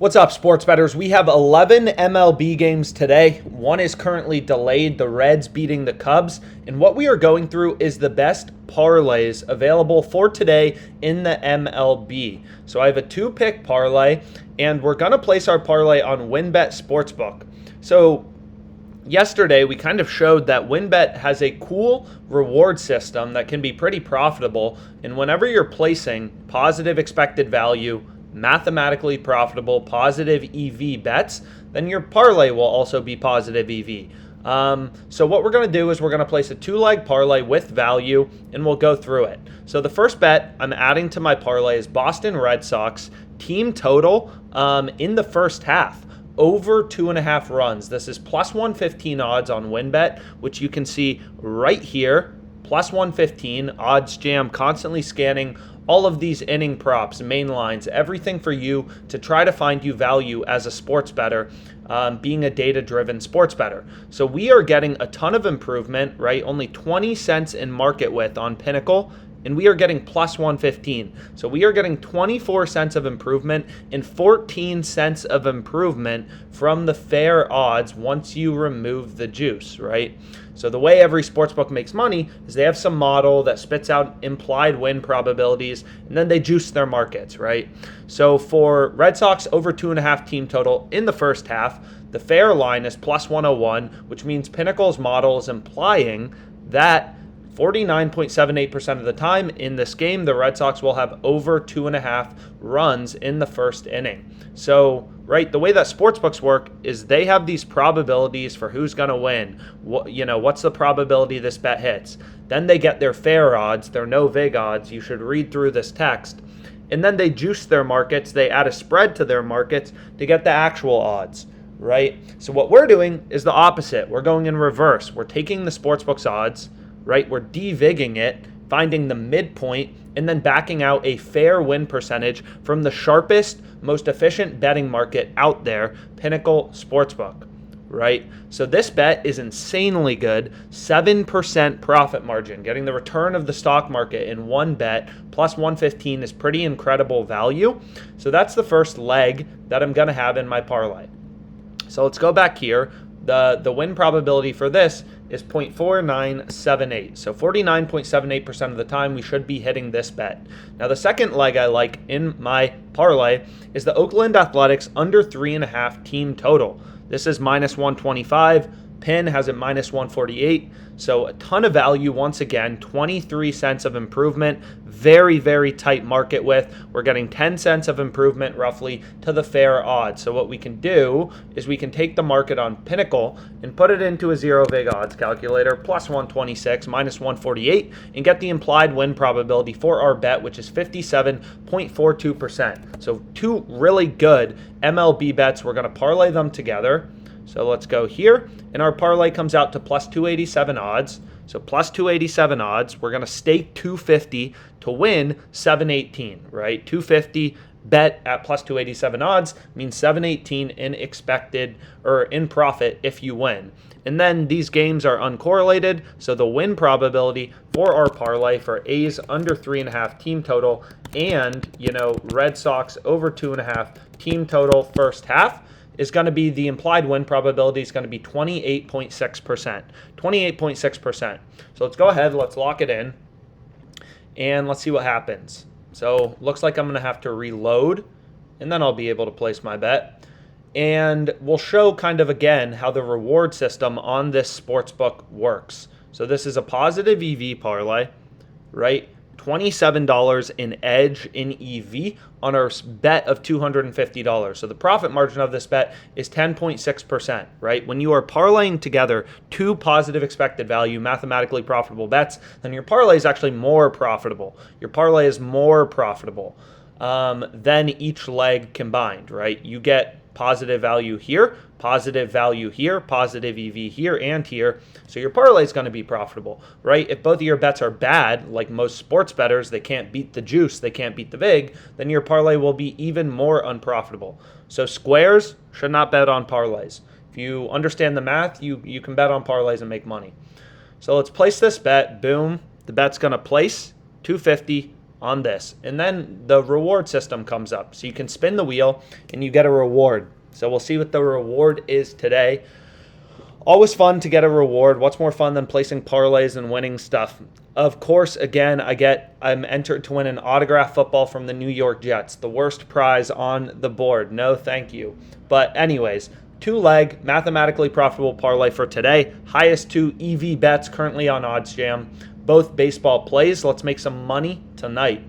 What's up, sports bettors? We have 11 MLB games today. One is currently delayed, the Reds beating the Cubs. And what we are going through is the best parlays available for today in the MLB. So I have a 2-pick parlay, and we're going to place our parlay on WynnBet Sportsbook. So yesterday, we kind of showed that WynnBet has a cool reward system that can be pretty profitable. And whenever you're placing positive expected value, mathematically profitable, positive EV bets, then your parlay will also be positive EV. So what we're going to do is we're going to place a 2-leg parlay with value, and we'll go through it. So the first bet I'm adding to my parlay is Boston Red Sox team total in the first half. Over 2.5 runs. This is plus 115 odds on WynnBet, which you can see right here. Plus 115. OddsJam constantly scanning all of these inning props, main lines, everything for you to try to find you value as a sports bettor, being a data-driven sports bettor. So we are getting a ton of improvement, right? Only 20 cents in market width on Pinnacle, and we are getting plus 115. So we are getting 24 cents of improvement and 14 cents of improvement from the fair odds once you remove the juice, right? So the way every sportsbook makes money is they have some model that spits out implied win probabilities, and then they juice their markets, right? So for Red Sox over 2.5 team total in the first half, the fair line is plus 101, which means Pinnacle's model is implying that 49.78% of the time in this game, the Red Sox will have over 2.5 runs in the first inning. So, right, the way that sportsbooks work is they have these probabilities for who's going to win. What's the probability this bet hits? Then they get their fair odds, their no vig odds. You should read through this text. And then they juice their markets. They add a spread to their markets to get the actual odds, right? So what we're doing is the opposite. We're going in reverse. We're taking the sportsbook's odds, right? We're devigging it, finding the midpoint, and then backing out a fair win percentage from the sharpest, most efficient betting market out there, Pinnacle Sportsbook, right? So this bet is insanely good, 7% profit margin. Getting the return of the stock market in one bet, plus 115 is pretty incredible value. So that's the first leg that I'm going to have in my parlay. So let's go back here. The win probability for this is 0.4978. So 49.78% of the time we should be hitting this bet. Now the second leg I like in my parlay is the Oakland Athletics under 3.5 team total. This is minus 125. Pin has it minus 148. So a ton of value once again, 23 cents of improvement, very, very tight market width. We're getting 10 cents of improvement roughly to the fair odds. So what we can do is we can take the market on Pinnacle and put it into a zero vig odds calculator, plus 126, minus 148, and get the implied win probability for our bet, which is 57.42%. So two really good MLB bets. We're going to parlay them together. So let's go here, and our parlay comes out to plus 287 odds. So plus 287 odds, we're going to stake 250 to win 718, right? 250 bet at plus 287 odds means 718 in expected or in profit if you win. And then these games are uncorrelated, so the win probability for our parlay for A's under 3.5 team total and, Red Sox over 2.5 team total first half is going to be, the implied win probability is going to be 28.6%. 28.6%. So let's go ahead, let's lock it in, and let's see what happens. So looks like I'm going to have to reload, and then I'll be able to place my bet. And we'll show kind of again how the reward system on this sportsbook works. So this is a positive EV parlay, right? $27 in edge in EV on our bet of $250. So the profit margin of this bet is 10.6%, right? When you are parlaying together two positive expected value, mathematically profitable bets, then your parlay is actually more profitable. Your parlay is more profitable than each leg combined, right? You get positive value here, positive value here, positive EV here and here. So your parlay is going to be profitable, right? If both of your bets are bad, like most sports bettors, they can't beat the juice, they can't beat the vig, then your parlay will be even more unprofitable. So squares should not bet on parlays. If you understand the math, you can bet on parlays and make money. So let's place this bet. Boom. The bet's going to place 250 on this. And then the reward system comes up. So you can spin the wheel and you get a reward. So we'll see what the reward is today. Always fun to get a reward. What's more fun than placing parlays and winning stuff? Of course, again, I'm entered to win an autographed football from the New York Jets, the worst prize on the board. No, thank you. But anyways, 2-leg, mathematically profitable parlay for today. Highest 2 EV bets currently on OddsJam. Both baseball plays. Let's make some money tonight.